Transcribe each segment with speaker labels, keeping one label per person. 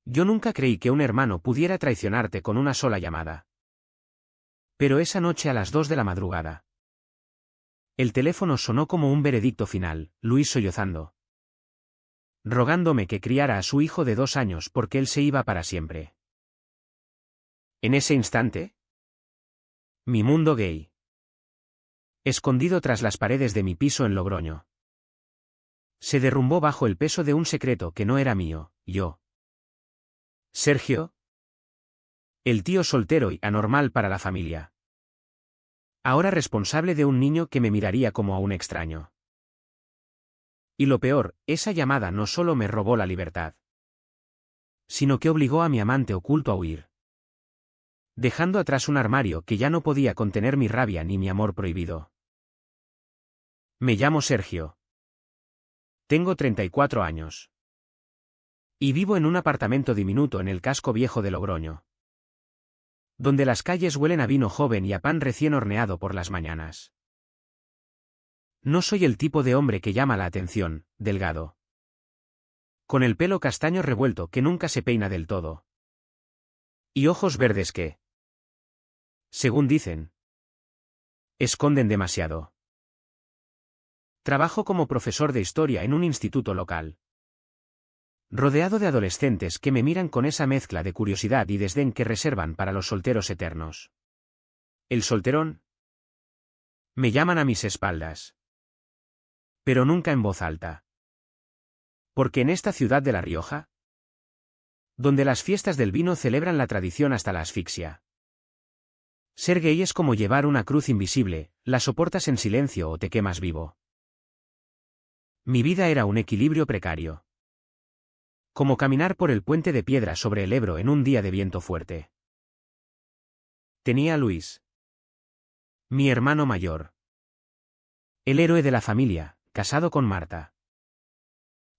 Speaker 1: Yo nunca creí que un hermano pudiera traicionarte con una sola llamada. Pero esa noche a las 2 de la madrugada. El teléfono sonó como un veredicto final, Luis sollozando. Rogándome que criara a su hijo de 2 años porque él se iba para siempre. En ese instante, mi mundo gay. Escondido tras las paredes de mi piso en Logroño. Se derrumbó bajo el peso de un secreto que no era mío, yo. Sergio. El tío soltero y anormal para la familia. Ahora responsable de un niño que me miraría como a un extraño. Y lo peor, esa llamada no solo me robó la libertad, sino que obligó a mi amante oculto a huir. Dejando atrás un armario que ya no podía contener mi rabia ni mi amor prohibido. Me llamo Sergio. Tengo 34 años. Y vivo en un apartamento diminuto en el casco viejo de Logroño. Donde las calles huelen a vino joven y a pan recién horneado por las mañanas. No soy el tipo de hombre que llama la atención, delgado. Con el pelo castaño revuelto que nunca se peina del todo. Y ojos verdes que, según dicen, esconden demasiado. Trabajo como profesor de historia en un instituto local. Rodeado de adolescentes que me miran con esa mezcla de curiosidad y desdén que reservan para los solteros eternos. El solterón. Me llaman a mis espaldas. Pero nunca en voz alta. Porque en esta ciudad de La Rioja, donde las fiestas del vino celebran la tradición hasta la asfixia, ser gay es como llevar una cruz invisible, la soportas en silencio o te quemas vivo. Mi vida era un equilibrio precario. Como caminar por el puente de piedra sobre el Ebro en un día de viento fuerte. Tenía a Luis, mi hermano mayor. El héroe de la familia, casado con Marta.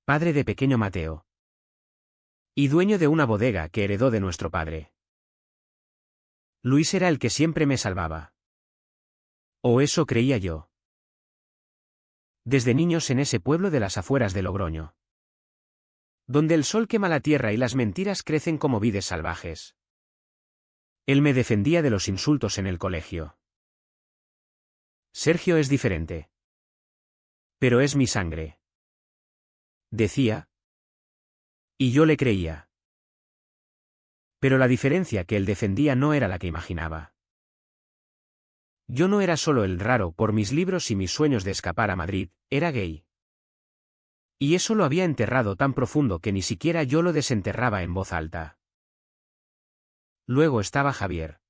Speaker 1: Padre de pequeño Mateo. Y dueño de una bodega que heredó de nuestro padre. Luis era el que siempre me salvaba. O eso creía yo. Desde niños en ese pueblo de las afueras de Logroño. Donde el sol quema la tierra y las mentiras crecen como vides salvajes. Él me defendía de los insultos en el colegio. Sergio es diferente. Pero es mi sangre. Decía. Y yo le creía. Pero la diferencia que él defendía no era la que imaginaba. Yo no era solo el raro por mis libros y mis sueños de escapar a Madrid, era gay. Y eso lo había enterrado tan profundo que ni siquiera yo lo desenterraba en voz alta. Luego estaba Javier.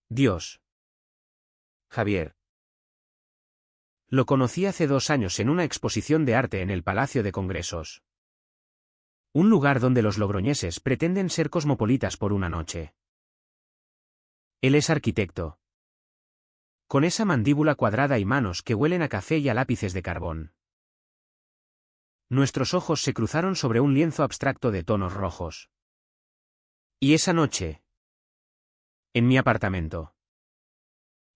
Speaker 1: Dios. Javier. Lo conocí hace 2 años en una exposición de arte en el Palacio de Congresos. Un lugar donde los logroñeses pretenden ser cosmopolitas por una noche. Él es arquitecto. Con esa mandíbula cuadrada y manos que huelen a café y a lápices de carbón. Nuestros ojos se cruzaron sobre un lienzo abstracto de tonos rojos. Y esa noche, en mi apartamento,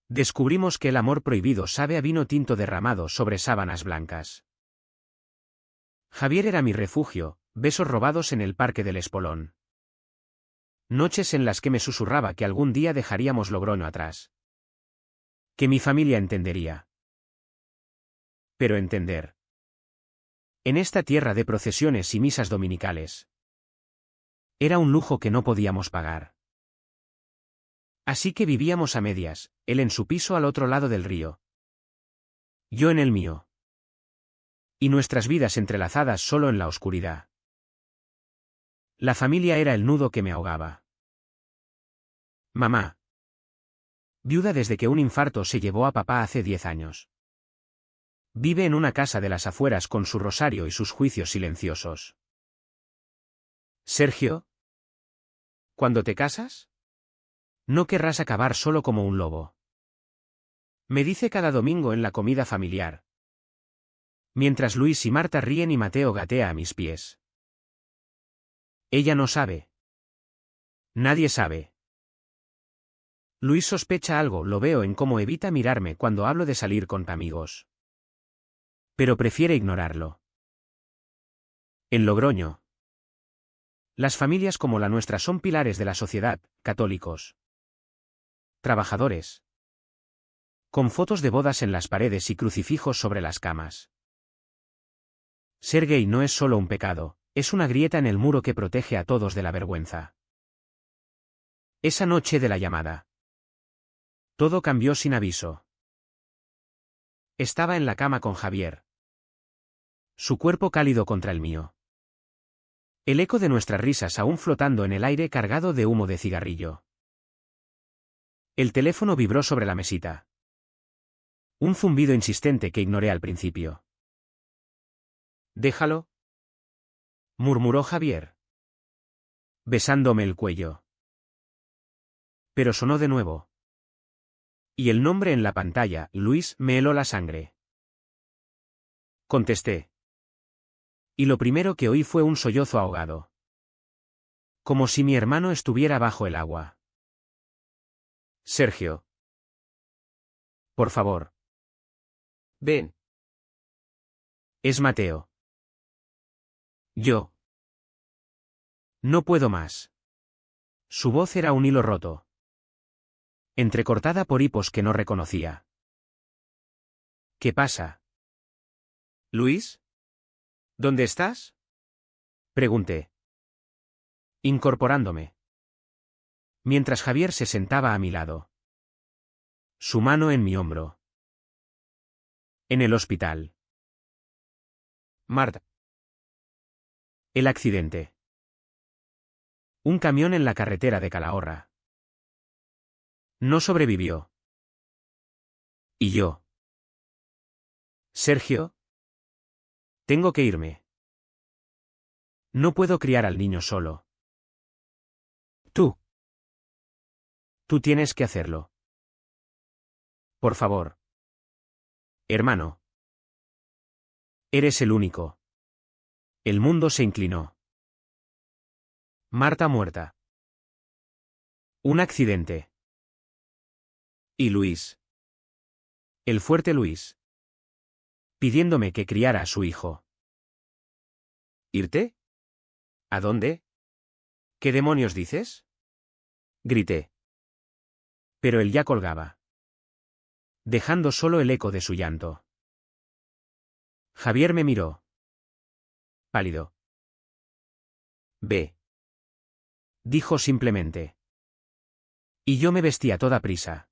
Speaker 1: descubrimos que el amor prohibido sabe a vino tinto derramado sobre sábanas blancas. Javier era mi refugio, besos robados en el Parque del Espolón. Noches en las que me susurraba que algún día dejaríamos Logroño atrás. Que mi familia entendería. Pero entender. En esta tierra de procesiones y misas dominicales. Era un lujo que no podíamos pagar. Así que vivíamos a medias, él en su piso al otro lado del río. Yo en el mío. Y nuestras vidas entrelazadas solo en la oscuridad. La familia era el nudo que me ahogaba. Mamá. Viuda desde que un infarto se llevó a papá hace 10 años. Vive en una casa de las afueras con su rosario y sus juicios silenciosos. Sergio. ¿Cuándo te casas? No querrás acabar solo como un lobo. Me dice cada domingo en la comida familiar. Mientras Luis y Marta ríen y Mateo gatea a mis pies. Ella no sabe. Nadie sabe. Luis sospecha algo, lo veo en cómo evita mirarme cuando hablo de salir con amigos. Pero prefiere ignorarlo. En Logroño. Las familias como la nuestra son pilares de la sociedad, católicos, trabajadores, con fotos de bodas en las paredes y crucifijos sobre las camas. Ser gay no es solo un pecado, es una grieta en el muro que protege a todos de la vergüenza. Esa noche de la llamada. Todo cambió sin aviso. Estaba en la cama con Javier. Su cuerpo cálido contra el mío. El eco de nuestras risas aún flotando en el aire cargado de humo de cigarrillo. El teléfono vibró sobre la mesita. Un zumbido insistente que ignoré al principio. «Déjalo», murmuró Javier, besándome el cuello. Pero sonó de nuevo. Y el nombre en la pantalla, Luis, me heló la sangre. Contesté. Y lo primero que oí fue un sollozo ahogado. Como si mi hermano estuviera bajo el agua. Sergio. Por favor. Ven. Es Mateo. Yo. No puedo más. Su voz era un hilo roto. Entrecortada por hipos que no reconocía. ¿Qué pasa? ¿Luis? ¿Dónde estás? Pregunté. Incorporándome. Mientras Javier se sentaba a mi lado. Su mano en mi hombro. En el hospital. Marta. El accidente. Un camión en la carretera de Calahorra. No sobrevivió. ¿Y yo? Sergio. Tengo que irme. No puedo criar al niño solo. Tú. Tú tienes que hacerlo. Por favor. Hermano. Eres el único. El mundo se inclinó. Marta muerta. Un accidente. Y Luis. El fuerte Luis. Pidiéndome que criara a su hijo. ¿Irte? ¿A dónde? ¿Qué demonios dices? Grité. Pero él ya colgaba. Dejando solo el eco de su llanto. Javier me miró. Pálido. Ve. Dijo simplemente. Y yo me vestí a toda prisa.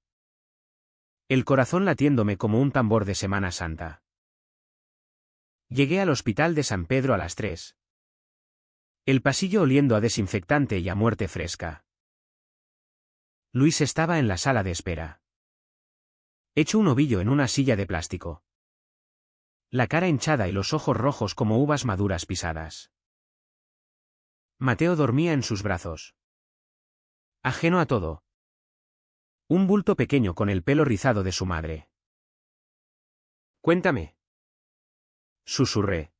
Speaker 1: El corazón latiéndome como un tambor de Semana Santa. Llegué al hospital de San Pedro a las 3. El pasillo oliendo a desinfectante y a muerte fresca. Luis estaba en la sala de espera. Hecho un ovillo en una silla de plástico. La cara hinchada y los ojos rojos como uvas maduras pisadas. Mateo dormía en sus brazos. Ajeno a todo. Un bulto pequeño con el pelo rizado de su madre. Cuéntame. Susurré.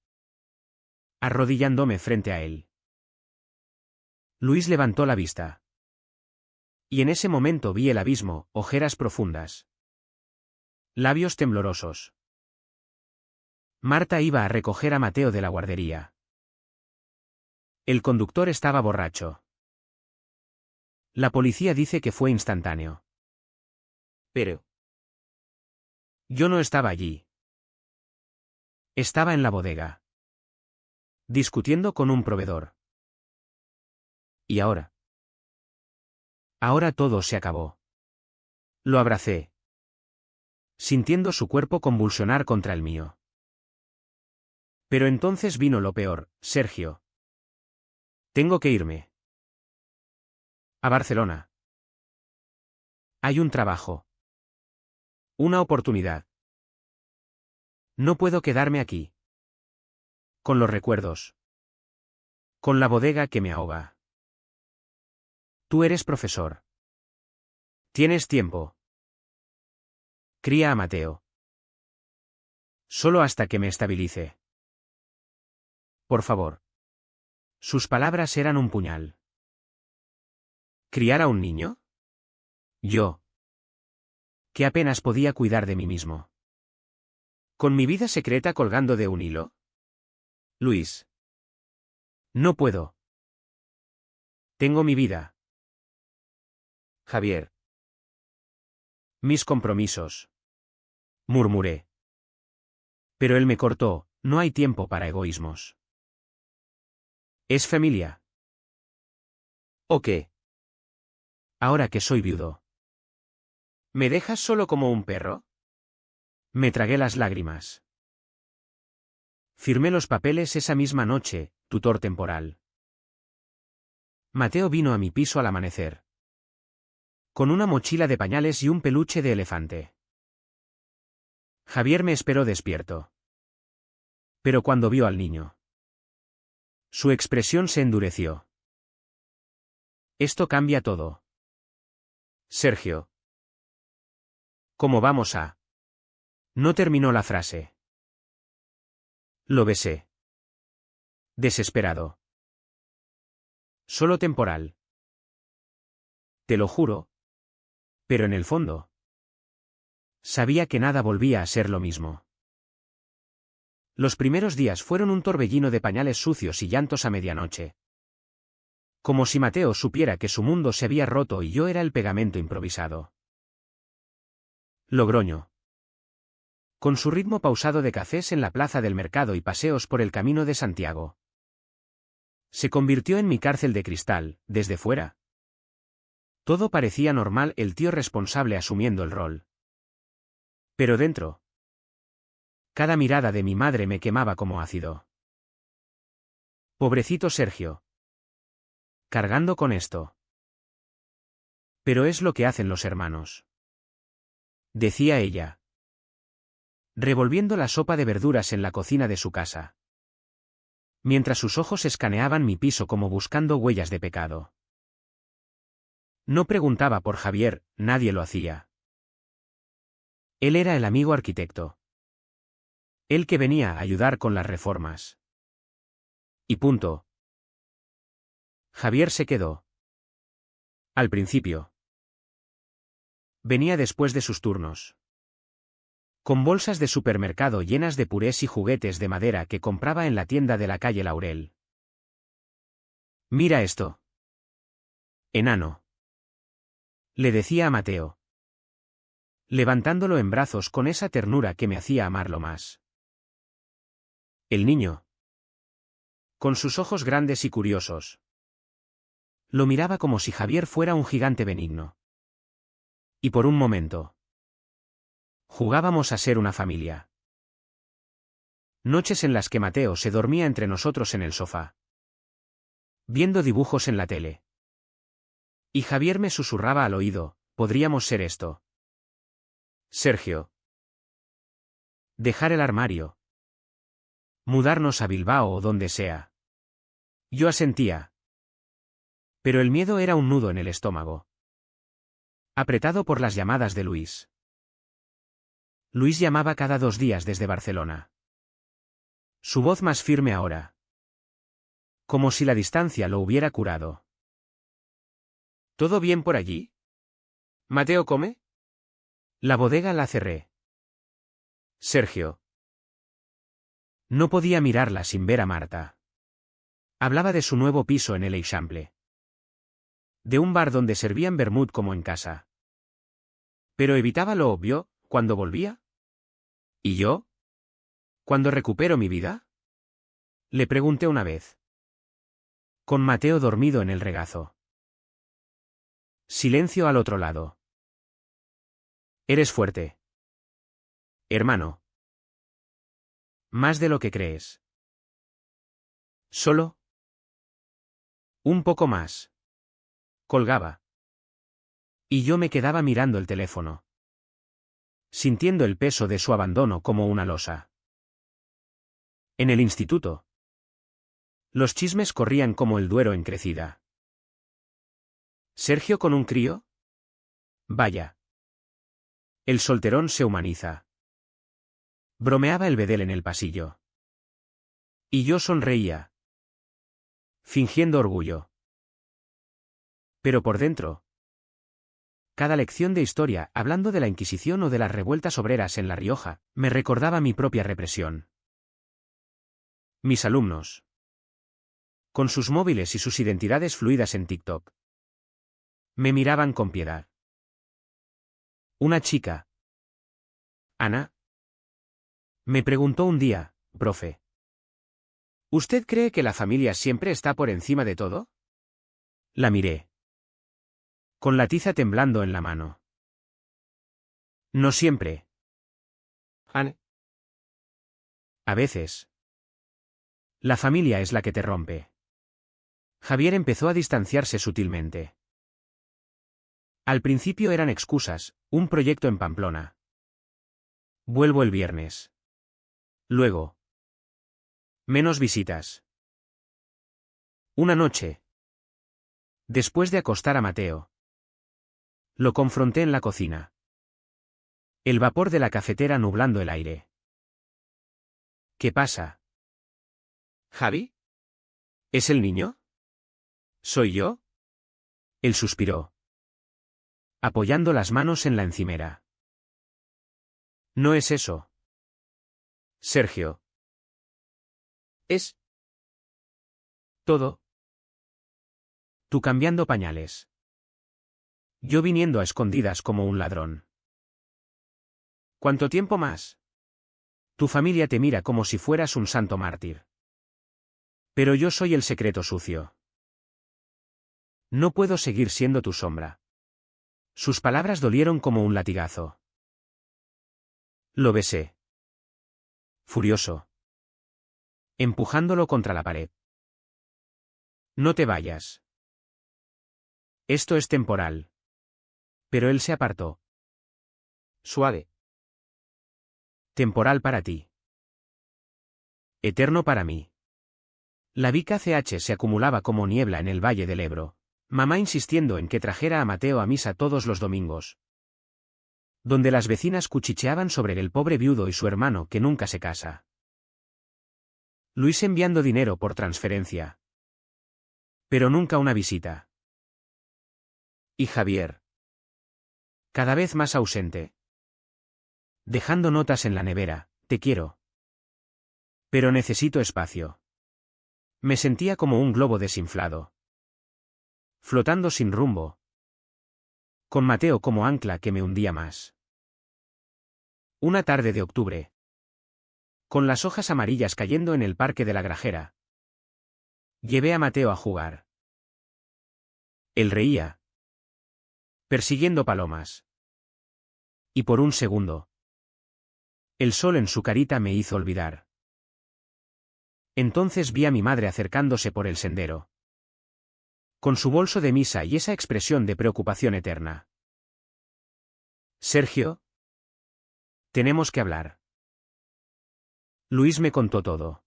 Speaker 1: Arrodillándome frente a él. Luis levantó la vista. Y en ese momento vi el abismo, ojeras profundas. Labios temblorosos. Marta iba a recoger a Mateo de la guardería. El conductor estaba borracho. La policía dice que fue instantáneo. Pero yo no estaba allí. Estaba en la bodega. Discutiendo con un proveedor. ¿Y ahora? Ahora todo se acabó. Lo abracé. Sintiendo su cuerpo convulsionar contra el mío. Pero entonces vino lo peor, Sergio. Tengo que irme. A Barcelona. Hay un trabajo. Una oportunidad. No puedo quedarme aquí. Con los recuerdos. Con la bodega que me ahoga. Tú eres profesor. Tienes tiempo. Cría a Mateo. Solo hasta que me estabilice. Por favor. Sus palabras eran un puñal. ¿Criar a un niño? Yo. Que apenas podía cuidar de mí mismo. ¿Con mi vida secreta colgando de un hilo? Luis. No puedo. Tengo mi vida. Javier. Mis compromisos. Murmuré. Pero él me cortó, no hay tiempo para egoísmos. ¿Es familia? ¿O qué? Ahora que soy viudo. ¿Me dejas solo como un perro? Me tragué las lágrimas. Firmé los papeles esa misma noche, tutor temporal. Mateo vino a mi piso al amanecer. Con una mochila de pañales y un peluche de elefante. Javier me esperó despierto. Pero cuando vio al niño, su expresión se endureció. Esto cambia todo. Sergio. ¿Cómo vamos a? No terminó la frase. Lo besé. Desesperado. Solo temporal. Te lo juro. Pero en el fondo, sabía que nada volvía a ser lo mismo. Los primeros días fueron un torbellino de pañales sucios y llantos a medianoche. Como si Mateo supiera que su mundo se había roto y yo era el pegamento improvisado. Logroño. Con su ritmo pausado de cafés en la plaza del mercado y paseos por el camino de Santiago. Se convirtió en mi cárcel de cristal, desde fuera. Todo parecía normal, el tío responsable asumiendo el rol. Pero dentro, cada mirada de mi madre me quemaba como ácido. Pobrecito Sergio. Cargando con esto. Pero es lo que hacen los hermanos. Decía ella. Revolviendo la sopa de verduras en la cocina de su casa. Mientras sus ojos escaneaban mi piso como buscando huellas de pecado. No preguntaba por Javier, nadie lo hacía. Él era el amigo arquitecto. El que venía a ayudar con las reformas. Y punto. Javier se quedó. Al principio. Venía después de sus turnos. Con bolsas de supermercado llenas de purés y juguetes de madera que compraba en la tienda de la calle Laurel. Mira esto. Enano. Le decía a Mateo. Levantándolo en brazos con esa ternura que me hacía amarlo más. El niño. Con sus ojos grandes y curiosos. Lo miraba como si Javier fuera un gigante benigno. Y por un momento. Jugábamos a ser una familia. Noches en las que Mateo se dormía entre nosotros en el sofá. Viendo dibujos en la tele. Y Javier me susurraba al oído, podríamos ser esto. Sergio. Dejar el armario. Mudarnos a Bilbao o donde sea. Yo asentía. Pero el miedo era un nudo en el estómago. Apretado por las llamadas de Luis. Luis llamaba cada 2 días desde Barcelona. Su voz más firme ahora. Como si la distancia lo hubiera curado. ¿Todo bien por allí? ¿Mateo come? La bodega la cerré. Sergio. No podía mirarla sin ver a Marta. Hablaba de su nuevo piso en el Eixample. De un bar donde servían vermut como en casa. Pero evitaba lo obvio, ¿cuándo volvía? ¿Y yo? ¿Cuándo recupero mi vida? Le pregunté una vez. Con Mateo dormido en el regazo. Silencio al otro lado. Eres fuerte. Hermano. Más de lo que crees. ¿Solo? Un poco más. Colgaba. Y yo me quedaba mirando el teléfono. Sintiendo el peso de su abandono como una losa. En el instituto. Los chismes corrían como el Duero en crecida. ¿Sergio con un crío? Vaya. El solterón se humaniza. Bromeaba el bedel en el pasillo. Y yo sonreía. Fingiendo orgullo. Pero por dentro. Cada lección de historia, hablando de la Inquisición o de las revueltas obreras en La Rioja, me recordaba mi propia represión. Mis alumnos. con sus móviles y sus identidades fluidas en TikTok. Me miraban con piedad. Una chica. Ana. Me preguntó un día, profe. ¿Usted cree que la familia siempre está por encima de todo? La miré. Con la tiza temblando en la mano. No siempre. Ana. A veces. La familia es la que te rompe. Javier empezó a distanciarse sutilmente. Al principio eran excusas, un proyecto en Pamplona. Vuelvo el viernes. Luego. Menos visitas. Una noche. Después de acostar a Mateo. Lo confronté en la cocina. El vapor de la cafetera nublando el aire. ¿Qué pasa? ¿Javi? ¿Es el niño? ¿Soy yo? Él suspiró, apoyando las manos en la encimera. No es eso. Sergio. Es todo. Tú cambiando pañales. Yo viniendo a escondidas como un ladrón. ¿Cuánto tiempo más? Tu familia te mira como si fueras un santo mártir. Pero yo soy el secreto sucio. No puedo seguir siendo tu sombra. Sus palabras dolieron como un latigazo. Lo besé. Furioso. Empujándolo contra la pared. No te vayas. Esto es temporal. Pero él se apartó. Suave. Temporal para ti. Eterno para mí. La Vica CH se acumulaba como niebla en el Valle del Ebro, mamá insistiendo en que trajera a Mateo a misa todos los domingos. Donde las vecinas cuchicheaban sobre el pobre viudo y su hermano que nunca se casa. Luis enviando dinero por transferencia. Pero nunca una visita. Y Javier. Cada vez más ausente. Dejando notas en la nevera, te quiero. Pero necesito espacio. Me sentía como un globo desinflado. Flotando sin rumbo. Con Mateo como ancla que me hundía más. Una tarde de octubre. Con las hojas amarillas cayendo en el parque de la Grajera. Llevé a Mateo a jugar. Él reía. Persiguiendo palomas. Y por un segundo. El sol en su carita me hizo olvidar. Entonces vi a mi madre acercándose por el sendero. Con su bolso de misa y esa expresión de preocupación eterna. Sergio. Tenemos que hablar. Luis me contó todo.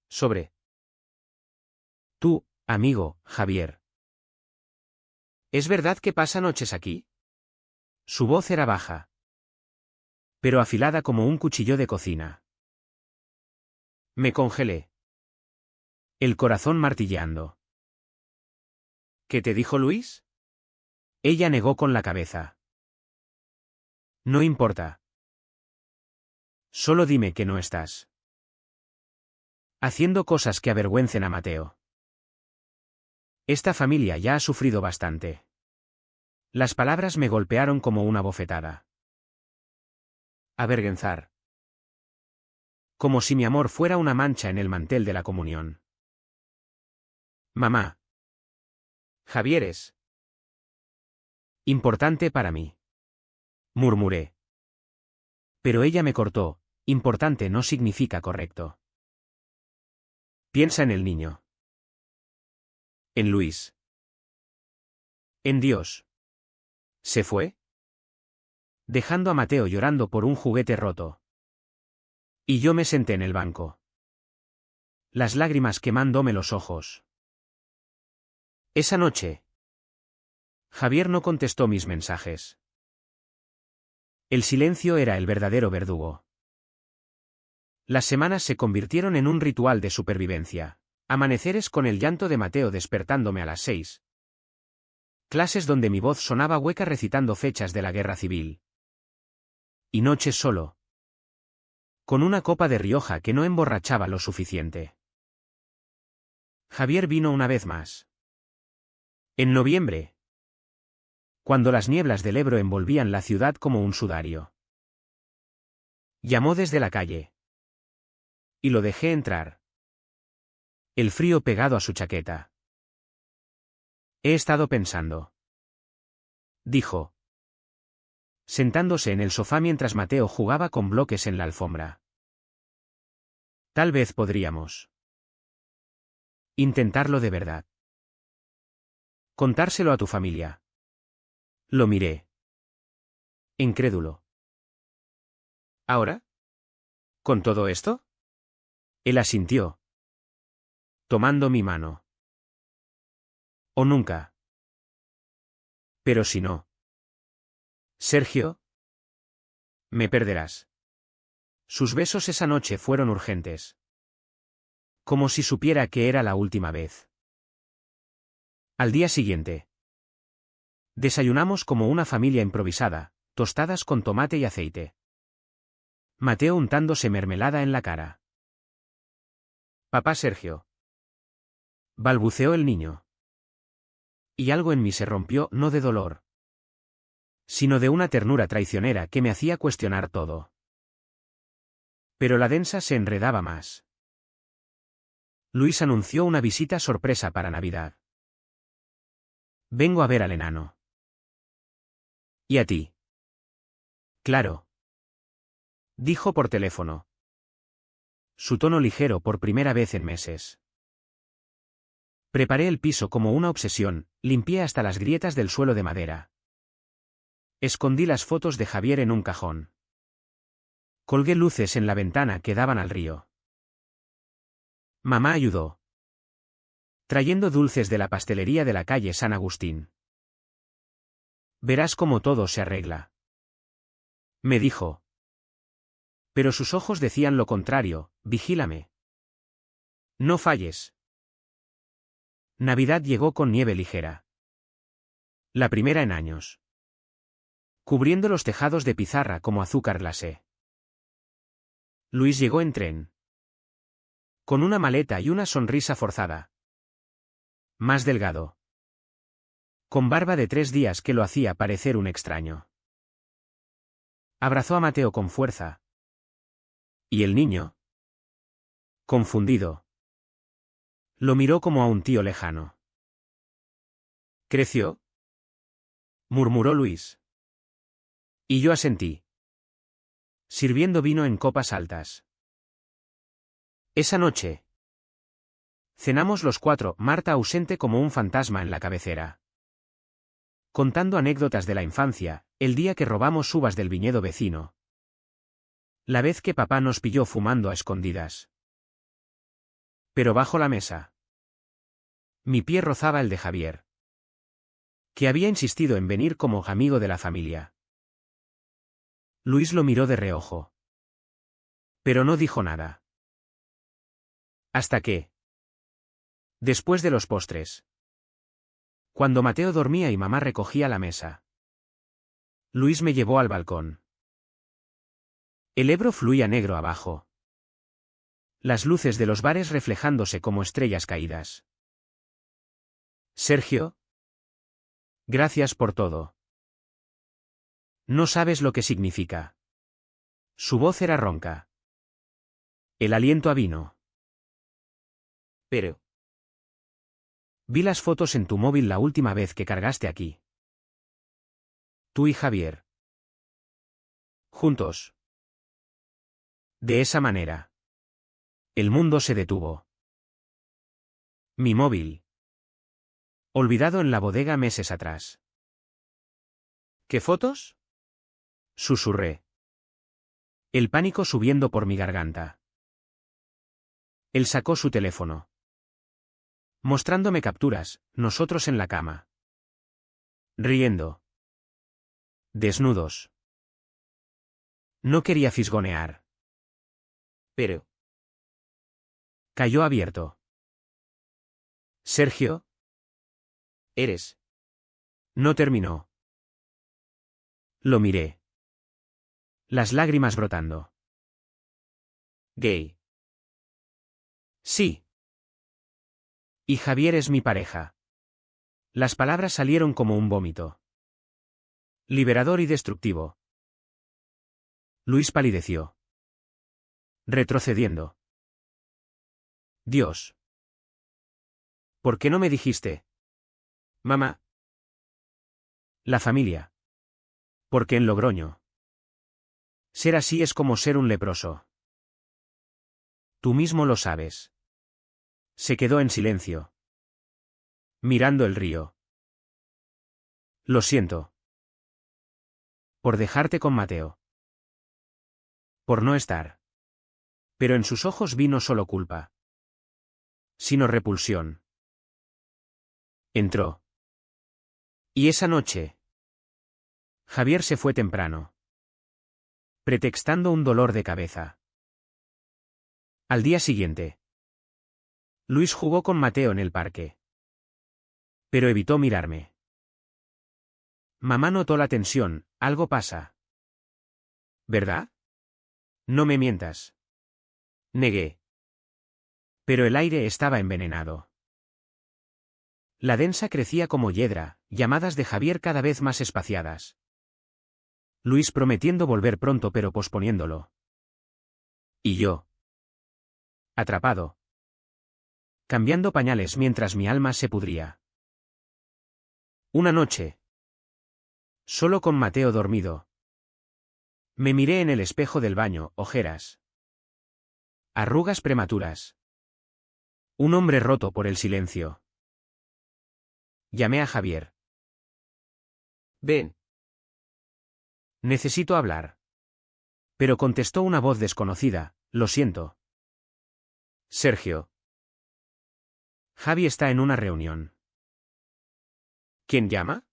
Speaker 1: Sobre tú, amigo, Javier. ¿Es verdad que pasa noches aquí? Su voz era baja, pero afilada como un cuchillo de cocina. Me congelé. El corazón martilleando. ¿Qué te dijo Luis? Ella negó con la cabeza. No importa. Solo dime que no estás haciendo cosas que avergüencen a Mateo. Esta familia ya ha sufrido bastante. Las palabras me golpearon como una bofetada. Avergüenzar. Como si mi amor fuera una mancha en el mantel de la comunión. Mamá. Javier es importante para mí. Murmuré. Pero ella me cortó. Importante no significa correcto. Piensa en el niño. En Luis. En Dios. ¿Se fue? Dejando a Mateo llorando por un juguete roto. Y yo me senté en el banco. Las lágrimas quemándome los ojos. Esa noche. Javier no contestó mis mensajes. El silencio era el verdadero verdugo. Las semanas se convirtieron en un ritual de supervivencia. Amaneceres con el llanto de Mateo despertándome a las 6. Clases donde mi voz sonaba hueca recitando fechas de la guerra civil. Y noches solo. Con una copa de Rioja que no emborrachaba lo suficiente. Javier vino una vez más. En noviembre, cuando las nieblas del Ebro envolvían la ciudad como un sudario. Llamó desde la calle. Y lo dejé entrar. El frío pegado a su chaqueta. He estado pensando. Dijo. Sentándose en el sofá mientras Mateo jugaba con bloques en la alfombra. Tal vez podríamos intentarlo de verdad. Contárselo a tu familia. Lo miré. Incrédulo. ¿Ahora? ¿Con todo esto? Él asintió. Tomando mi mano. O nunca. Pero si no. Sergio. Me perderás. Sus besos esa noche fueron urgentes. Como si supiera que era la última vez. Al día siguiente. Desayunamos como una familia improvisada, tostadas con tomate y aceite. Mateo untándose mermelada en la cara. Papá Sergio. Balbuceó el niño. Y algo en mí se rompió, no de dolor, sino de una ternura traicionera que me hacía cuestionar todo. Pero la densa se enredaba más. Luis anunció una visita sorpresa para Navidad. Vengo a ver al enano. ¿Y a ti? Claro. Dijo por teléfono. Su tono ligero por primera vez en meses. Preparé el piso como una obsesión, limpié hasta las grietas del suelo de madera. Escondí las fotos de Javier en un cajón. Colgué luces en la ventana que daban al río. Mamá ayudó. Trayendo dulces de la pastelería de la calle San Agustín. Verás cómo todo se arregla. Me dijo. Pero sus ojos decían lo contrario, vigílame. No falles. Navidad llegó con nieve ligera. La primera en años. Cubriendo los tejados de pizarra como azúcar glasé. Luis llegó en tren. Con una maleta y una sonrisa forzada. Más delgado. Con barba de 3 días que lo hacía parecer un extraño. Abrazó a Mateo con fuerza. ¿Y el niño? Confundido. Lo miró como a un tío lejano. ¿Creció? Murmuró Luis. Y yo asentí. Sirviendo vino en copas altas. Esa noche. Cenamos los 4, Marta ausente como un fantasma en la cabecera. Contando anécdotas de la infancia, el día que robamos uvas del viñedo vecino. La vez que papá nos pilló fumando a escondidas. Pero bajo la mesa. Mi pie rozaba el de Javier. Que había insistido en venir como amigo de la familia. Luis lo miró de reojo. Pero no dijo nada. Hasta que. Después de los postres. Cuando Mateo dormía y mamá recogía la mesa. Luis me llevó al balcón. El Ebro fluía negro abajo. Las luces de los bares reflejándose como estrellas caídas. Sergio. Gracias por todo. No sabes lo que significa. Su voz era ronca. El aliento a vino. Pero. Vi las fotos en tu móvil la última vez que cargaste aquí. Tú y Javier. Juntos. De esa manera. El mundo se detuvo. Mi móvil. Olvidado en la bodega meses atrás. ¿Qué fotos? Susurré. El pánico subiendo por mi garganta. Él sacó su teléfono. Mostrándome capturas, nosotros en la cama. Riendo. Desnudos. No quería fisgonear. Pero. Cayó abierto. Sergio. Eres. No terminó. Lo miré. Las lágrimas brotando. Gay. Sí. Y Javier es mi pareja. Las palabras salieron como un vómito. Liberador y destructivo. Luis palideció. Retrocediendo. Dios. ¿Por qué no me dijiste? Mamá. La familia. Porque en Logroño. Ser así es como ser un leproso. Tú mismo lo sabes. Se quedó en silencio. Mirando el río. Lo siento. Por dejarte con Mateo. Por no estar. Pero en sus ojos vi no solo culpa. Sino repulsión. Entró. Y esa noche. Javier se fue temprano. Pretextando un dolor de cabeza. Al día siguiente. Luis jugó con Mateo en el parque. Pero evitó mirarme. Mamá notó la tensión, algo pasa. ¿Verdad? No me mientas. Negué. Pero el aire estaba envenenado. La densa crecía como hiedra, llamadas de Javier cada vez más espaciadas. Luis prometiendo volver pronto pero posponiéndolo. Y yo. Atrapado. Cambiando pañales mientras mi alma se pudría. Una noche. Solo con Mateo dormido. Me miré en el espejo del baño, ojeras. Arrugas prematuras. Un hombre roto por el silencio. Llamé a Javier. Ven. Necesito hablar. Pero contestó una voz desconocida, lo siento. Sergio. Javi está en una reunión. ¿Quién llama?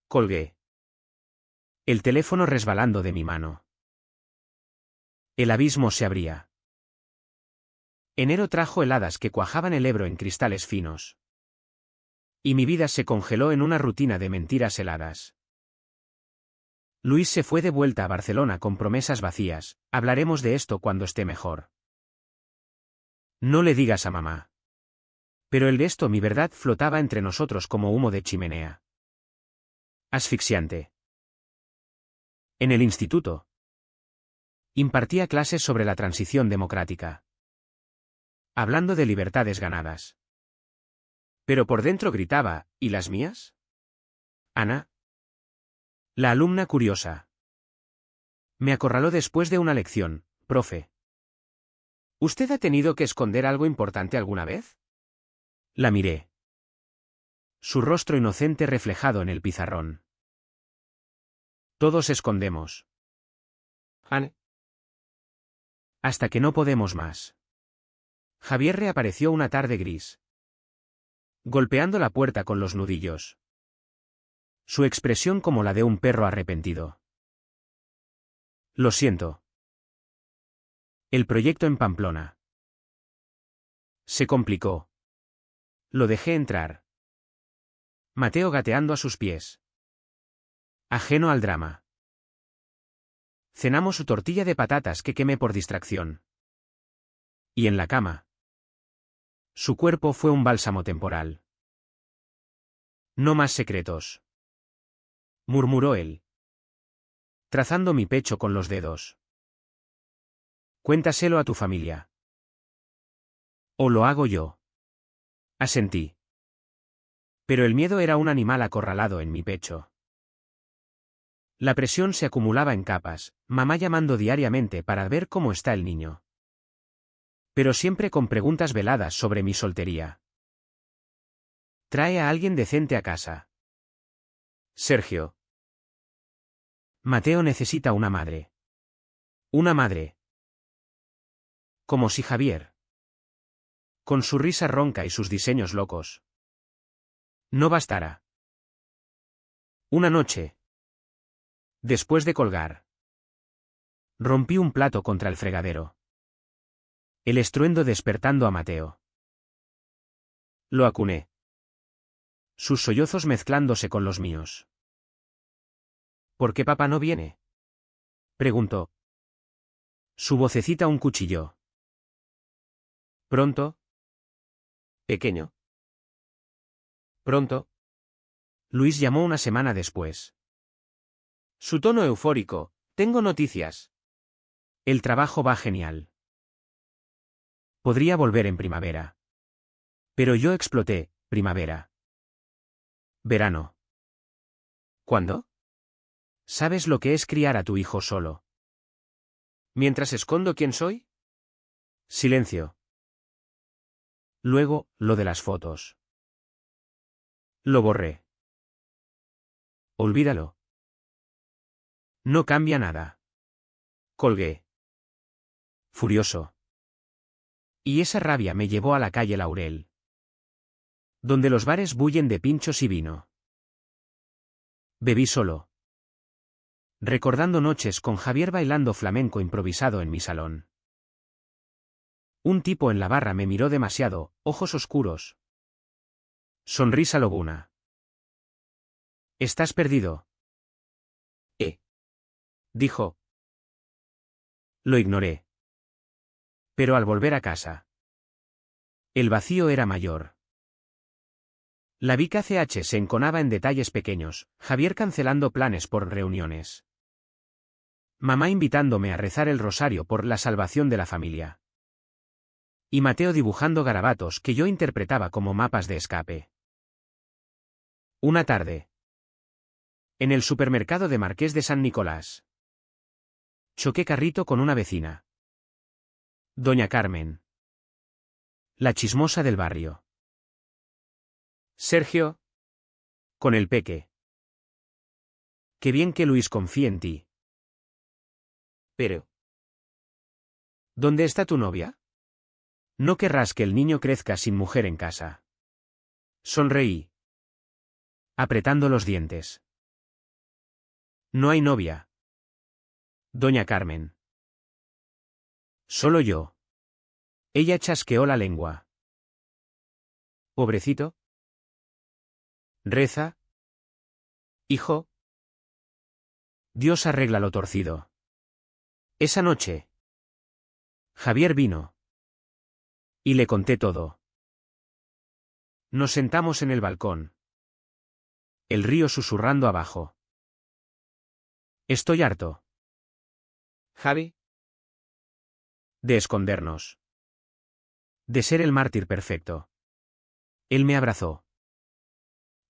Speaker 1: Colgué. El teléfono resbalando de mi mano. El abismo se abría. Enero trajo heladas que cuajaban el Ebro en cristales finos. Y mi vida se congeló en una rutina de mentiras heladas. Luis se fue de vuelta a Barcelona con promesas vacías, hablaremos de esto cuando esté mejor. No le digas a mamá. Pero el de esto mi verdad flotaba entre nosotros como humo de chimenea. Asfixiante. En el instituto. Impartía clases sobre la transición democrática. Hablando de libertades ganadas. Pero por dentro gritaba, ¿y las mías? Ana. La alumna curiosa. Me acorraló después de una lección, profe. ¿Usted ha tenido que esconder algo importante alguna vez? La miré. Su rostro inocente reflejado en el pizarrón. Todos escondemos. Ana. Hasta que no podemos más. Javier reapareció una tarde gris. Golpeando la puerta con los nudillos. Su expresión como la de un perro arrepentido. Lo siento. El proyecto en Pamplona. Se complicó. Lo dejé entrar. Mateo gateando a sus pies. Ajeno al drama. Cenamos su tortilla de patatas que quemé por distracción. Y en la cama. Su cuerpo fue un bálsamo temporal. No más secretos. Murmuró él. Trazando mi pecho con los dedos. Cuéntaselo a tu familia. O lo hago yo. Asentí. Pero el miedo era un animal acorralado en mi pecho. La presión se acumulaba en capas, mamá llamando diariamente para ver cómo está el niño. Pero siempre con preguntas veladas sobre mi soltería. Trae a alguien decente a casa. Sergio. Mateo necesita una madre. Una madre. Como si Javier. Con su risa ronca y sus diseños locos. No bastara. Una noche. Después de colgar. Rompí un plato contra el fregadero. El estruendo despertando a Mateo. Lo acuné. Sus sollozos mezclándose con los míos. ¿Por qué papá no viene? Preguntó. Su vocecita un cuchillo. ¿Pronto? Pequeño.
Speaker 2: Pronto.
Speaker 1: Luis llamó una semana después.
Speaker 2: Su tono eufórico. Tengo noticias.
Speaker 1: El trabajo va genial. Podría volver en primavera. Pero yo exploté, primavera. Verano.
Speaker 2: ¿Cuándo?
Speaker 1: ¿Sabes lo que es criar a tu hijo solo?
Speaker 2: ¿Mientras escondo quién soy?
Speaker 1: Silencio. Luego, lo de las fotos. Lo borré. Olvídalo. No cambia nada.
Speaker 2: Colgué.
Speaker 1: Furioso. Y esa rabia me llevó a la calle Laurel, donde los bares bullen de pinchos y vino. Bebí solo, recordando noches con Javier bailando flamenco improvisado en mi salón. Un tipo en la barra me miró demasiado, ojos oscuros. Sonrisa lobuna. ¿Estás perdido? Dijo. Lo ignoré. Pero al volver a casa, el vacío era mayor. La vi que CH se enconaba en detalles pequeños, Javier cancelando planes por reuniones. Mamá invitándome a rezar el rosario por la salvación de la familia. Y Mateo dibujando garabatos que yo interpretaba como mapas de escape. Una tarde. En el supermercado de Marqués de San Nicolás. Choqué carrito con una vecina. Doña Carmen. La chismosa del barrio.
Speaker 2: Sergio.
Speaker 1: Con el peque. Qué bien que Luis confíe en ti.
Speaker 2: Pero.
Speaker 1: ¿Dónde está tu novia? No querrás que el niño crezca sin mujer en casa. Sonreí, apretando los dientes. No hay novia. Doña Carmen. Solo yo. Ella chasqueó la lengua. Pobrecito. Reza. Hijo. Dios arregla lo torcido. Esa noche. Javier vino. Y le conté todo. Nos sentamos en el balcón. El río susurrando abajo. Estoy harto.
Speaker 2: Javi.
Speaker 1: De escondernos. De ser el mártir perfecto. Él me abrazó.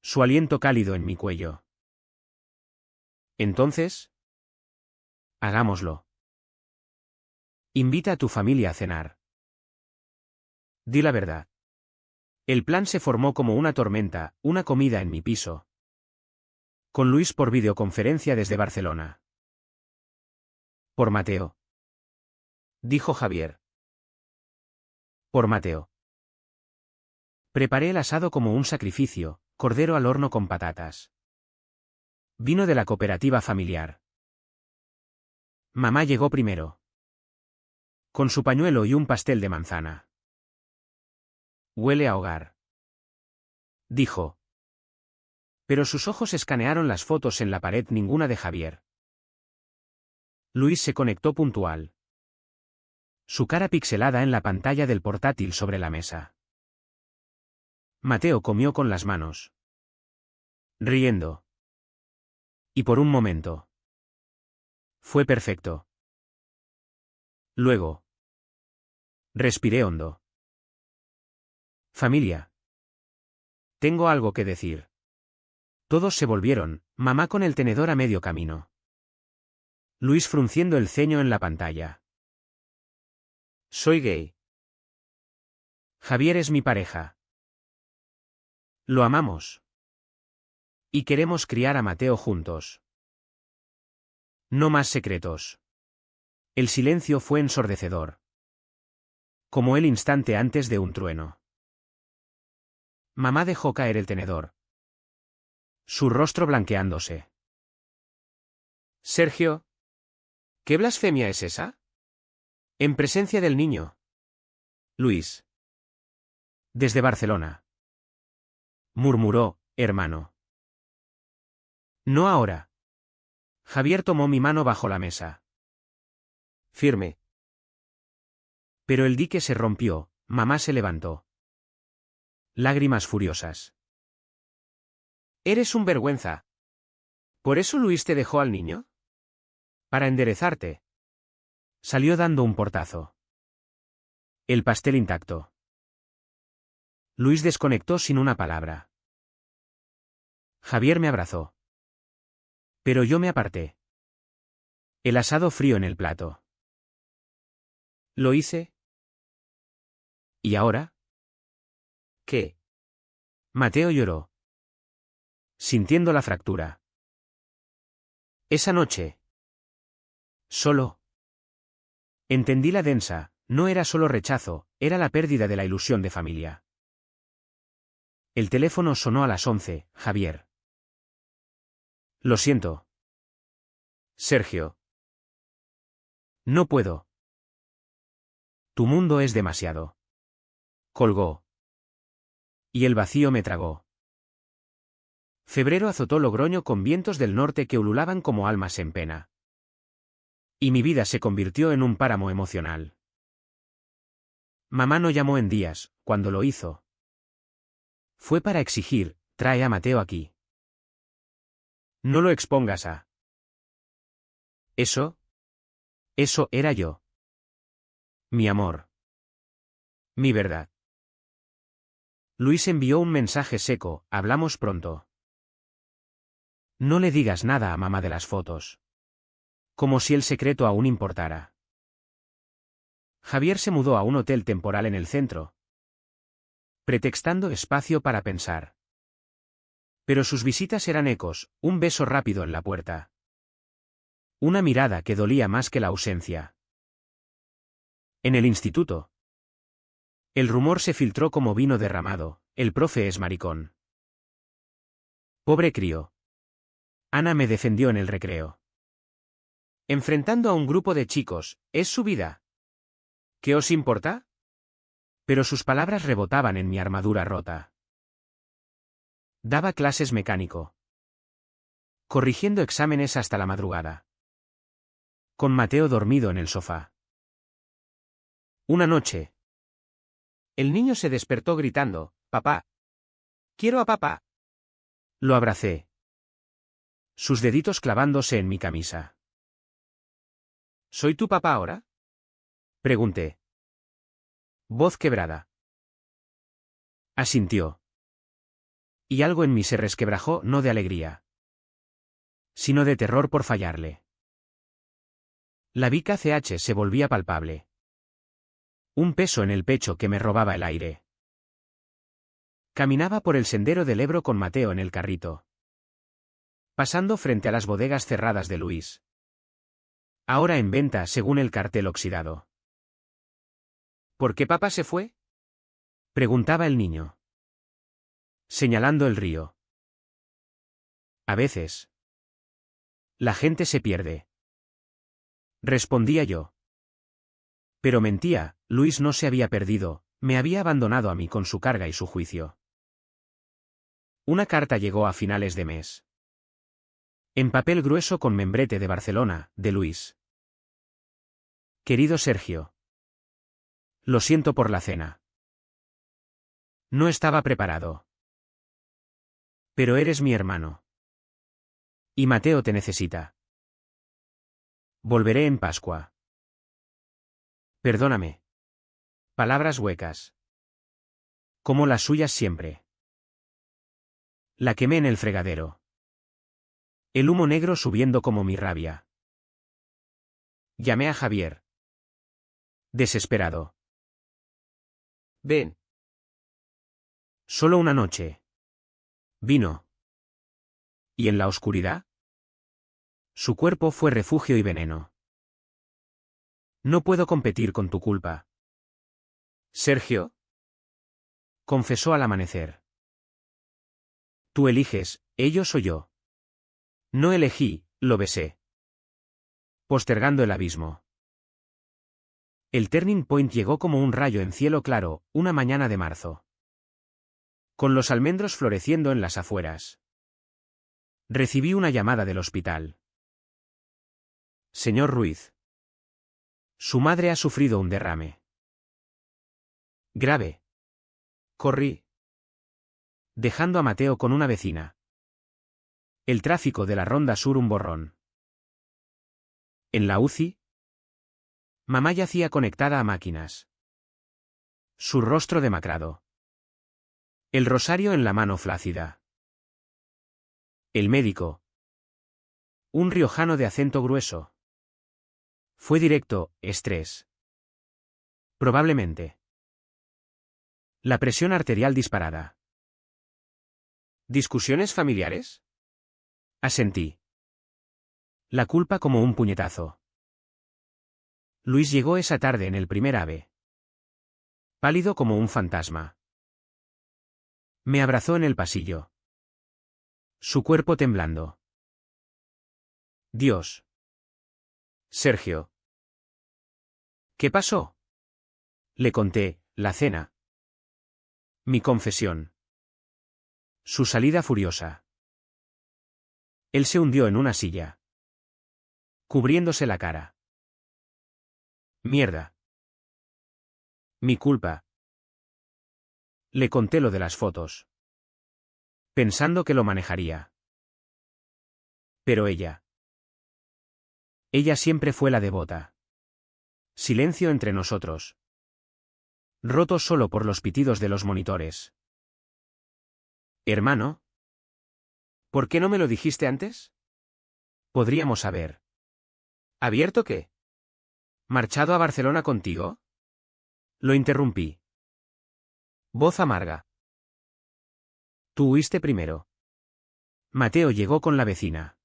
Speaker 1: Su aliento cálido en mi cuello. Entonces. Hagámoslo. Invita a tu familia a cenar. Di la verdad. El plan se formó como una tormenta, una comida en mi piso. Con Luis por videoconferencia desde Barcelona. Por Mateo. Dijo Javier. Por Mateo. Preparé el asado como un sacrificio, cordero al horno con patatas. Vino de la cooperativa familiar. Mamá llegó primero. Con su pañuelo y un pastel de manzana. Huele a hogar. Dijo. Pero sus ojos escanearon las fotos en la pared, ninguna de Javier. Luis se conectó puntual. Su cara pixelada en la pantalla del portátil sobre la mesa. Mateo comió con las manos. Riendo. Y por un momento. Fue perfecto. Luego. Respiré hondo. Familia. Tengo algo que decir. Todos se volvieron, mamá con el tenedor a medio camino. Luis frunciendo el ceño en la pantalla.
Speaker 2: Soy gay.
Speaker 1: Javier es mi pareja. Lo amamos. Y queremos criar a Mateo juntos. No más secretos. El silencio fue ensordecedor. Como el instante antes de un trueno. Mamá dejó caer el tenedor. Su rostro blanqueándose.
Speaker 2: Sergio. ¿Qué blasfemia es esa?
Speaker 1: En presencia del niño. Luis. Desde Barcelona. Murmuró, hermano. No ahora. Javier tomó mi mano bajo la mesa.
Speaker 2: Firme.
Speaker 1: Pero el dique se rompió, mamá se levantó. Lágrimas furiosas.
Speaker 2: Eres un vergüenza. ¿Por eso Luis te dejó al niño?
Speaker 1: Para enderezarte. Salió dando un portazo. El pastel intacto. Luis desconectó sin una palabra. Javier me abrazó. Pero yo me aparté. El asado frío en el plato.
Speaker 2: ¿Lo hice?
Speaker 1: ¿Y ahora?
Speaker 2: ¿Qué?
Speaker 1: Mateo lloró, sintiendo la fractura. Esa noche. Solo. Entendí la densa, no era solo rechazo, era la pérdida de la ilusión de familia. El teléfono sonó a las 11, Javier. Lo siento.
Speaker 2: Sergio.
Speaker 1: No puedo. Tu mundo es demasiado. Colgó. Y el vacío me tragó. Febrero azotó Logroño con vientos del norte que ululaban como almas en pena. Y mi vida se convirtió en un páramo emocional. Mamá no llamó en días, cuando lo hizo. Fue para exigir, trae a Mateo aquí. No lo expongas a... Eso era yo. Mi amor. Mi verdad. Luis envió un mensaje seco, hablamos pronto. No le digas nada a mamá de las fotos. Como si el secreto aún importara. Javier se mudó a un hotel temporal en el centro, pretextando espacio para pensar. Pero sus visitas eran ecos, un beso rápido en la puerta. Una mirada que dolía más que la ausencia. En el instituto. El rumor se filtró como vino derramado, el profe es maricón. Pobre crío. Ana me defendió en el recreo. Enfrentando a un grupo de chicos, es su vida. ¿Qué os importa? Pero sus palabras rebotaban en mi armadura rota. Daba clases mecánico. Corrigiendo exámenes hasta la madrugada. Con Mateo dormido en el sofá. Una noche. El niño se despertó gritando, «Papá. Quiero a papá». Lo abracé. Sus deditos clavándose en mi camisa. ¿Soy tu papá ahora? Pregunté. Voz quebrada. Asintió. Y algo en mí se resquebrajó no de alegría, sino de terror por fallarle. La bica CH se volvía palpable. Un peso en el pecho que me robaba el aire. Caminaba por el sendero del Ebro con Mateo en el carrito. Pasando frente a las bodegas cerradas de Luis. Ahora en venta según el cartel oxidado. ¿Por qué papá se fue? Preguntaba el niño. Señalando el río. A veces. La gente se pierde. Respondía yo. Pero mentía, Luis no se había perdido, me había abandonado a mí con su carga y su juicio. Una carta llegó a finales de mes. En papel grueso con membrete de Barcelona, de Luis. Querido Sergio. Lo siento por la cena. No estaba preparado. Pero eres mi hermano. Y Mateo te necesita. Volveré en Pascua. Perdóname. Palabras huecas. Como las suyas siempre. La quemé en el fregadero. El humo negro subiendo como mi rabia. Llamé a Javier. Desesperado.
Speaker 2: Ven.
Speaker 1: Solo una noche. Vino. ¿Y en la oscuridad? Su cuerpo fue refugio y veneno. No puedo competir con tu culpa.
Speaker 2: Sergio.
Speaker 1: Confesó al amanecer. Tú eliges, ellos o yo. No elegí, lo besé. Postergando el abismo. El turning point llegó como un rayo en cielo claro, una mañana de marzo. Con los almendros floreciendo en las afueras. Recibí una llamada del hospital. Señor Ruiz. Su madre ha sufrido un derrame. Grave. Corrí. Dejando a Mateo con una vecina. El tráfico de la Ronda Sur un borrón. En la UCI, mamá yacía conectada a máquinas. Su rostro demacrado. El rosario en la mano flácida. El médico. Un riojano de acento grueso. Fue directo, estrés. Probablemente. La presión arterial disparada.
Speaker 2: ¿Discusiones familiares?
Speaker 1: Asentí. La culpa como un puñetazo. Luis llegó esa tarde en el primer AVE. Pálido como un fantasma. Me abrazó en el pasillo. Su cuerpo temblando. Dios.
Speaker 2: Sergio.
Speaker 1: ¿Qué pasó? Le conté, la cena. Mi confesión. Su salida furiosa. Él se hundió en una silla. Cubriéndose la cara. Mierda. Mi culpa. Le conté lo de las fotos. Pensando que lo manejaría. Pero ella. Ella siempre fue la devota. Silencio entre nosotros. Roto solo por los pitidos de los monitores. Hermano.
Speaker 2: ¿Por qué no me lo dijiste antes?
Speaker 1: Podríamos haber.
Speaker 2: ¿Abierto qué?
Speaker 1: ¿Marchado a Barcelona contigo? Lo interrumpí. Voz amarga. Tú huiste primero. Mateo llegó con la vecina.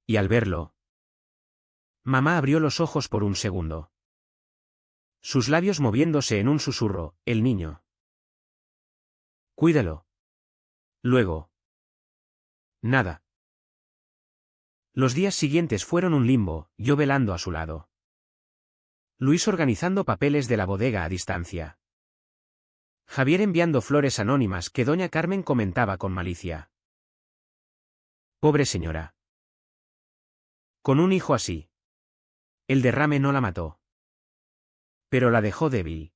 Speaker 1: Y al verlo, mamá abrió los ojos por un segundo. Sus labios moviéndose en un susurro, el niño. Cuídalo. Luego. Nada. Los días siguientes fueron un limbo, yo velando a su lado. Luis organizando papeles de la bodega a distancia. Javier enviando flores anónimas que doña Carmen comentaba con malicia. Pobre señora. Con un hijo así. El derrame no la mató. Pero la dejó débil.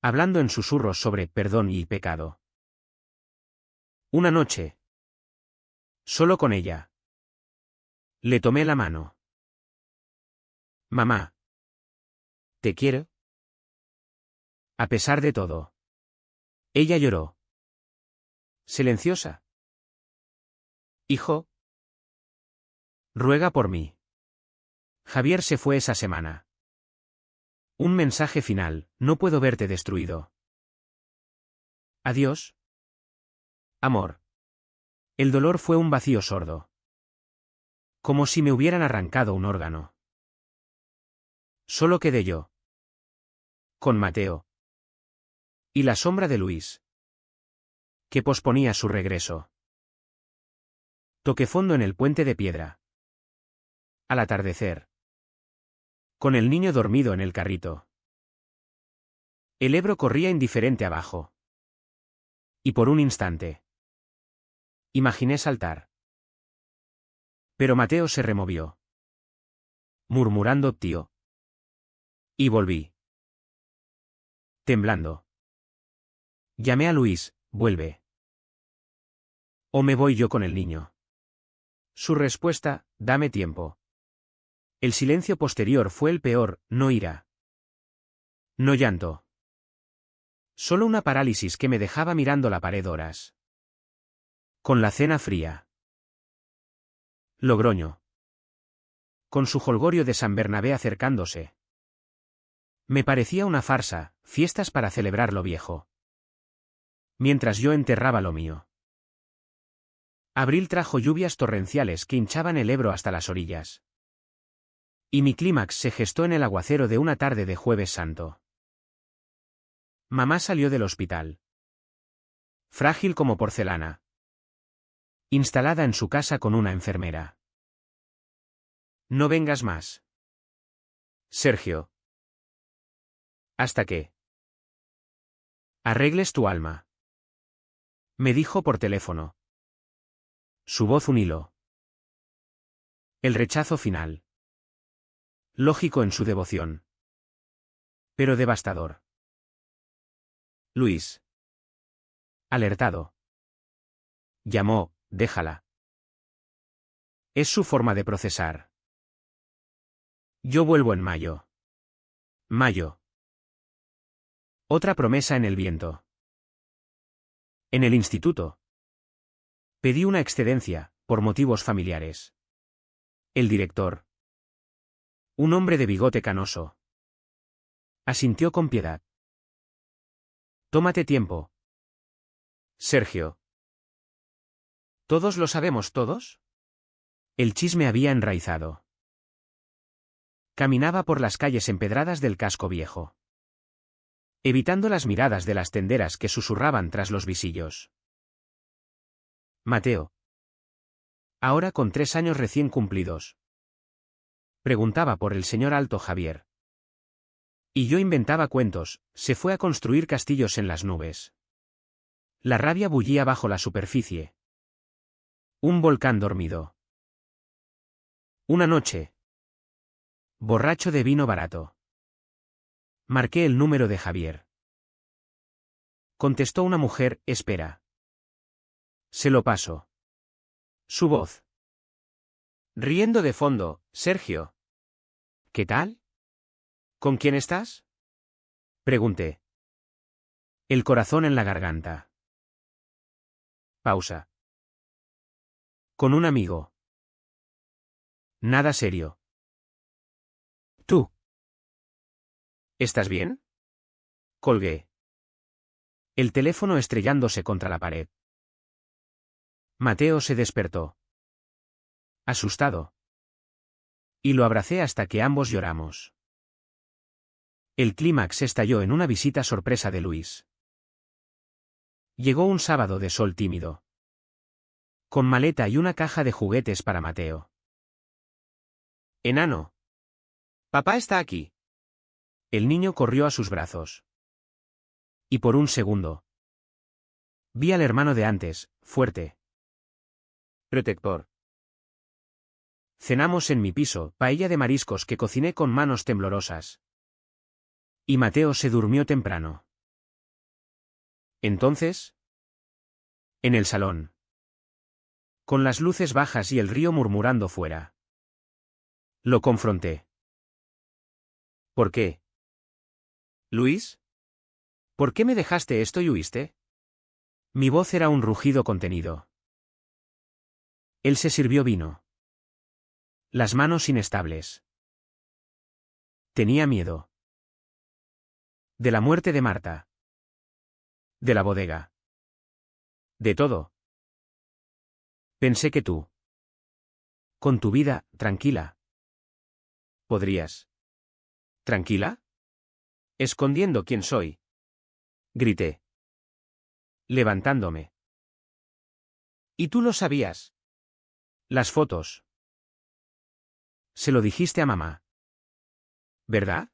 Speaker 1: Hablando en susurros sobre perdón y pecado. Una noche. Solo con ella. Le tomé la mano. Mamá. ¿Te quiero? A pesar de todo. Ella lloró. Silenciosa. Hijo. Ruega por mí. Javier se fue esa semana. Un mensaje final, no puedo verte destruido. Adiós. Amor. El dolor fue un vacío sordo. Como si me hubieran arrancado un órgano. Solo quedé yo. Con Mateo. Y la sombra de Luis. Que posponía su regreso. Toqué fondo en el puente de piedra. Al atardecer. Con el niño dormido en el carrito. El Ebro corría indiferente abajo. Y por un instante. Imaginé saltar. Pero Mateo se removió. Murmurando tío. Y volví. Temblando. Llamé a Luis, vuelve. O me voy yo con el niño. Su respuesta, dame tiempo. El silencio posterior fue el peor, no ira. No llanto. Solo una parálisis que me dejaba mirando la pared horas. Con la cena fría. Logroño. Con su jolgorio de San Bernabé acercándose. Me parecía una farsa, fiestas para celebrar lo viejo. Mientras yo enterraba lo mío. Abril trajo lluvias torrenciales que hinchaban el Ebro hasta las orillas. Y mi clímax se gestó en el aguacero de una tarde de Jueves Santo. Mamá salió del hospital. Frágil como porcelana. Instalada en su casa con una enfermera. No vengas más. Sergio. ¿Hasta qué? Arregles tu alma. Me dijo por teléfono. Su voz un hilo. El rechazo final. Lógico en su devoción. Pero devastador. Luis. Alertado. Llamó, déjala. Es su forma de procesar. Yo vuelvo en mayo. Mayo. Otra promesa en el viento. En el instituto. Pedí una excedencia, por motivos familiares. El director. Un hombre de bigote canoso. Asintió con piedad. Tómate tiempo. Sergio. ¿Todos lo sabemos todos? El chisme había enraizado. Caminaba por las calles empedradas del casco viejo, evitando las miradas de las tenderas que susurraban tras los visillos. Mateo. Ahora con 3 años recién cumplidos. Preguntaba por el señor Alto Javier. Y yo inventaba cuentos, se fue a construir castillos en las nubes. La rabia bullía bajo la superficie. Un volcán dormido. Una noche. Borracho de vino barato. Marqué el número de Javier. Contestó una mujer, espera. Se lo paso. Su voz. Riendo de fondo, Sergio. ¿Qué tal? ¿Con quién estás? Pregunté. El corazón en la garganta. Pausa. Con un amigo. Nada serio. ¿Tú? ¿Estás bien? Colgué. El teléfono estrellándose contra la pared. Mateo se despertó. Asustado. Y lo abracé hasta que ambos lloramos. El clímax estalló en una visita sorpresa de Luis. Llegó un sábado de sol tímido. Con maleta y una caja de juguetes para Mateo. Enano. Papá está aquí. El niño corrió a sus brazos. Y por un segundo. Vi al hermano de antes, fuerte. Protector. Cenamos en mi piso, paella de mariscos que cociné con manos temblorosas. Y Mateo se durmió temprano. Entonces. En el salón. Con las luces bajas y el río murmurando fuera. Lo confronté. ¿Por qué? ¿Luis? ¿Por qué me dejaste esto y huiste? Mi voz era un rugido contenido. Él se sirvió vino. Las manos inestables. Tenía miedo. De la muerte de Marta. De la bodega. De todo. Pensé que tú. Con tu vida, tranquila. ¿Podrías? ¿Tranquila? Escondiendo quién soy. Grité. Levantándome. ¿Y tú lo sabías? Las fotos. Se lo dijiste a mamá. ¿Verdad?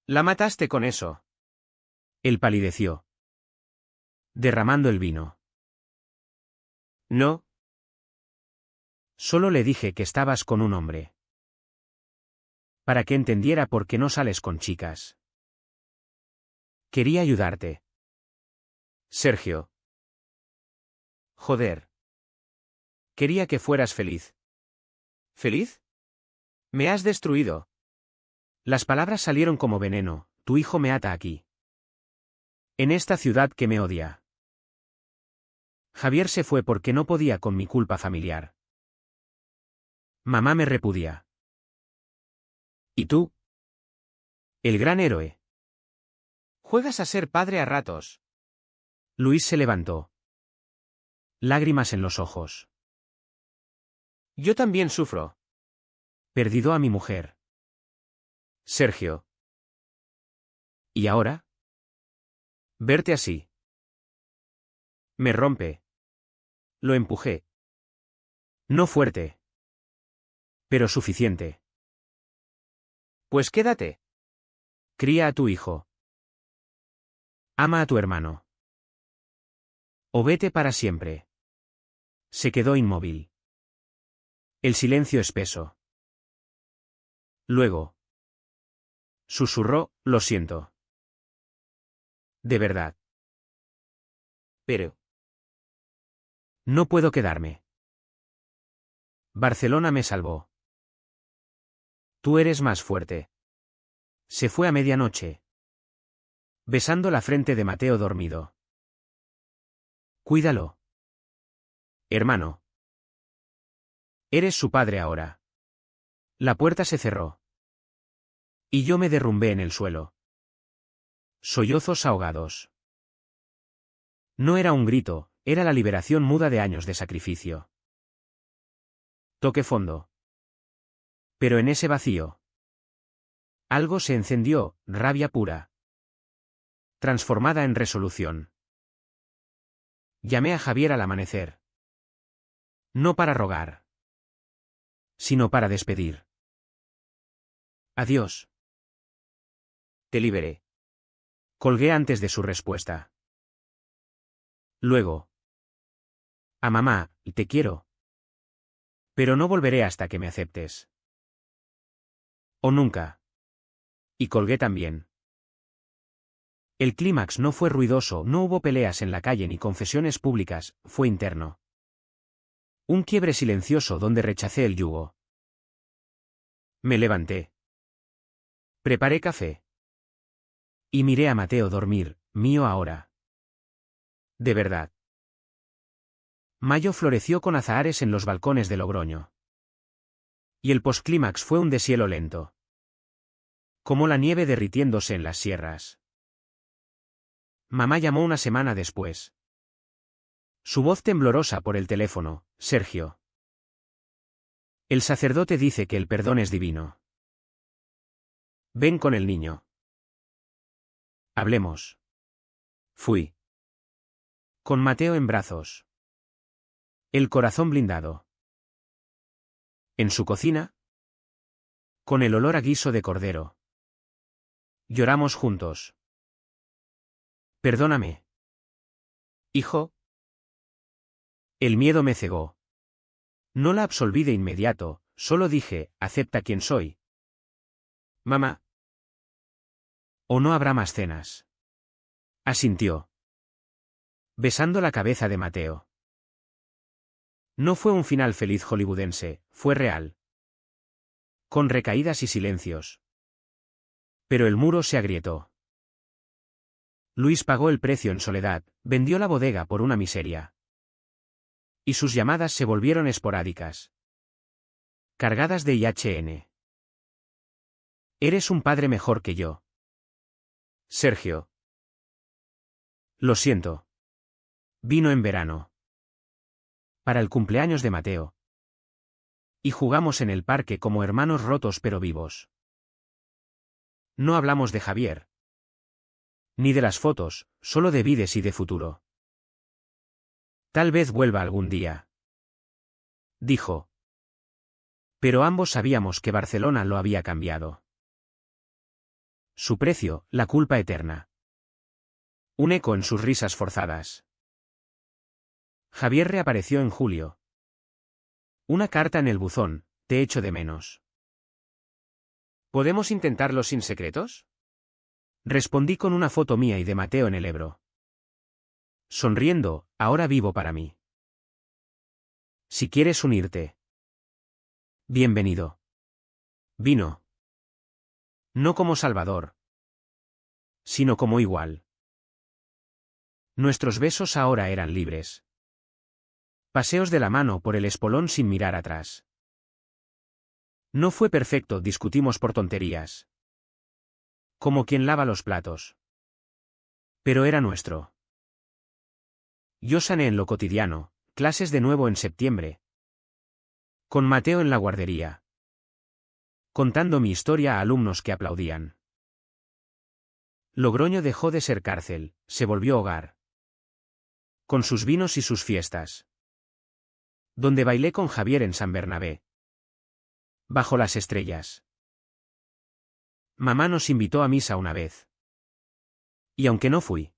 Speaker 1: La mataste con eso. Él palideció. Derramando el vino. No. Solo le dije que estabas con un hombre. Para que entendiera por qué no sales con chicas. Quería ayudarte. Sergio. Joder. Quería que fueras feliz. ¿Feliz? Me has destruido. Las palabras salieron como veneno, tu hijo me ata aquí. En esta ciudad que me odia. Javier se fue porque no podía con mi culpa familiar. Mamá me repudia. ¿Y tú? El gran héroe. Juegas a ser padre a ratos. Luis se levantó. Lágrimas en los ojos. Yo también sufro. Perdido a mi mujer. Sergio. ¿Y ahora? Verte así. Me rompe. Lo empujé. No fuerte. Pero suficiente. Pues quédate. Cría a tu hijo. Ama a tu hermano. O vete para siempre. Se quedó inmóvil. El silencio espeso. Luego. Susurró, lo siento. De verdad. Pero. No puedo quedarme. Barcelona me salvó. Tú eres más fuerte. Se fue a medianoche, besando la frente de Mateo dormido. Cuídalo. Hermano. Eres su padre ahora. La puerta se cerró. Y yo me derrumbé en el suelo. Sollozos ahogados. No era un grito, era la liberación muda de años de sacrificio. Toqué fondo. Pero en ese vacío, algo se encendió, rabia pura, transformada en resolución. Llamé a Javier al amanecer. No para rogar, sino para despedir. Adiós. Te liberé. Colgué antes de su respuesta. Luego. A mamá, te quiero. Pero no volveré hasta que me aceptes. O nunca. Y colgué también. El clímax no fue ruidoso, no hubo peleas en la calle ni confesiones públicas, fue interno. Un quiebre silencioso donde rechacé el yugo. Me levanté. Preparé café. Y miré a Mateo dormir, mío ahora. De verdad. Mayo floreció con azahares en los balcones de Logroño. Y el postclímax fue un deshielo lento. Como la nieve derritiéndose en las sierras. Mamá llamó una semana después. Su voz temblorosa por el teléfono, Sergio. El sacerdote dice que el perdón es divino. Ven con el niño. Hablemos. Fui. Con Mateo en brazos. El corazón blindado. En su cocina. Con el olor a guiso de cordero. Lloramos juntos. Perdóname. Hijo. El miedo me cegó. No la absolví de inmediato, solo dije, acepta quien soy. Mamá. O no habrá más cenas. Asintió. Besando la cabeza de Mateo. No fue un final feliz hollywoodense, fue real. Con recaídas y silencios. Pero el muro se agrietó. Luis pagó el precio en soledad, vendió la bodega por una miseria. Y sus llamadas se volvieron esporádicas. Cargadas de IHN. Eres un padre mejor que yo. Sergio. Lo siento. Vino en verano. Para el cumpleaños de Mateo. Y jugamos en el parque como hermanos rotos pero vivos. No hablamos de Javier. Ni de las fotos, solo de vides y de futuro. Tal vez vuelva algún día. Dijo. Pero ambos sabíamos que Barcelona lo había cambiado. Su precio, la culpa eterna. Un eco en sus risas forzadas. Javier reapareció en julio. Una carta en el buzón, te echo de menos. ¿Podemos intentarlo sin secretos? Respondí con una foto mía y de Mateo en el Ebro. Sonriendo, ahora vivo para mí. Si quieres unirte. Bienvenido. Vino. No como salvador. Sino como igual. Nuestros besos ahora eran libres. Paseos de la mano por el espolón sin mirar atrás. No fue perfecto, discutimos por tonterías. Como quien lava los platos. Pero era nuestro. Yo sané en lo cotidiano, clases de nuevo en septiembre. Con Mateo en la guardería. Contando mi historia a alumnos que aplaudían. Logroño dejó de ser cárcel, se volvió hogar. Con sus vinos y sus fiestas. Donde bailé con Javier en San Bernabé. Bajo las estrellas. Mamá nos invitó a misa una vez. Y aunque no fui.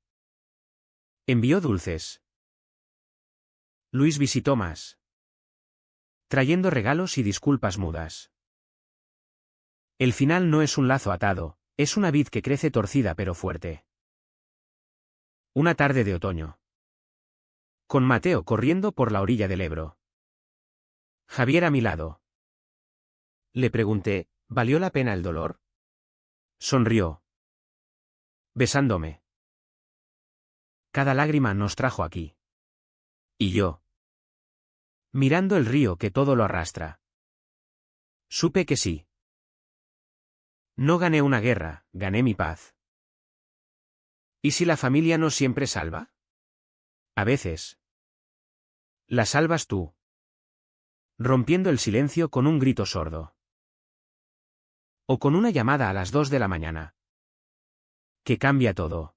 Speaker 1: Envió dulces. Luis visitó más. Trayendo regalos y disculpas mudas. El final no es un lazo atado, es una vid que crece torcida pero fuerte. Una tarde de otoño. Con Mateo corriendo por la orilla del Ebro. Javier a mi lado. Le pregunté, ¿valió la pena el dolor? Sonrió. Besándome. Cada lágrima nos trajo aquí. Y yo. Mirando el río que todo lo arrastra. Supe que sí. No gané una guerra, gané mi paz. ¿Y si la familia no siempre salva? A veces. La salvas tú. Rompiendo el silencio con un grito sordo. O con una llamada a las 2 de la mañana. Que cambia todo.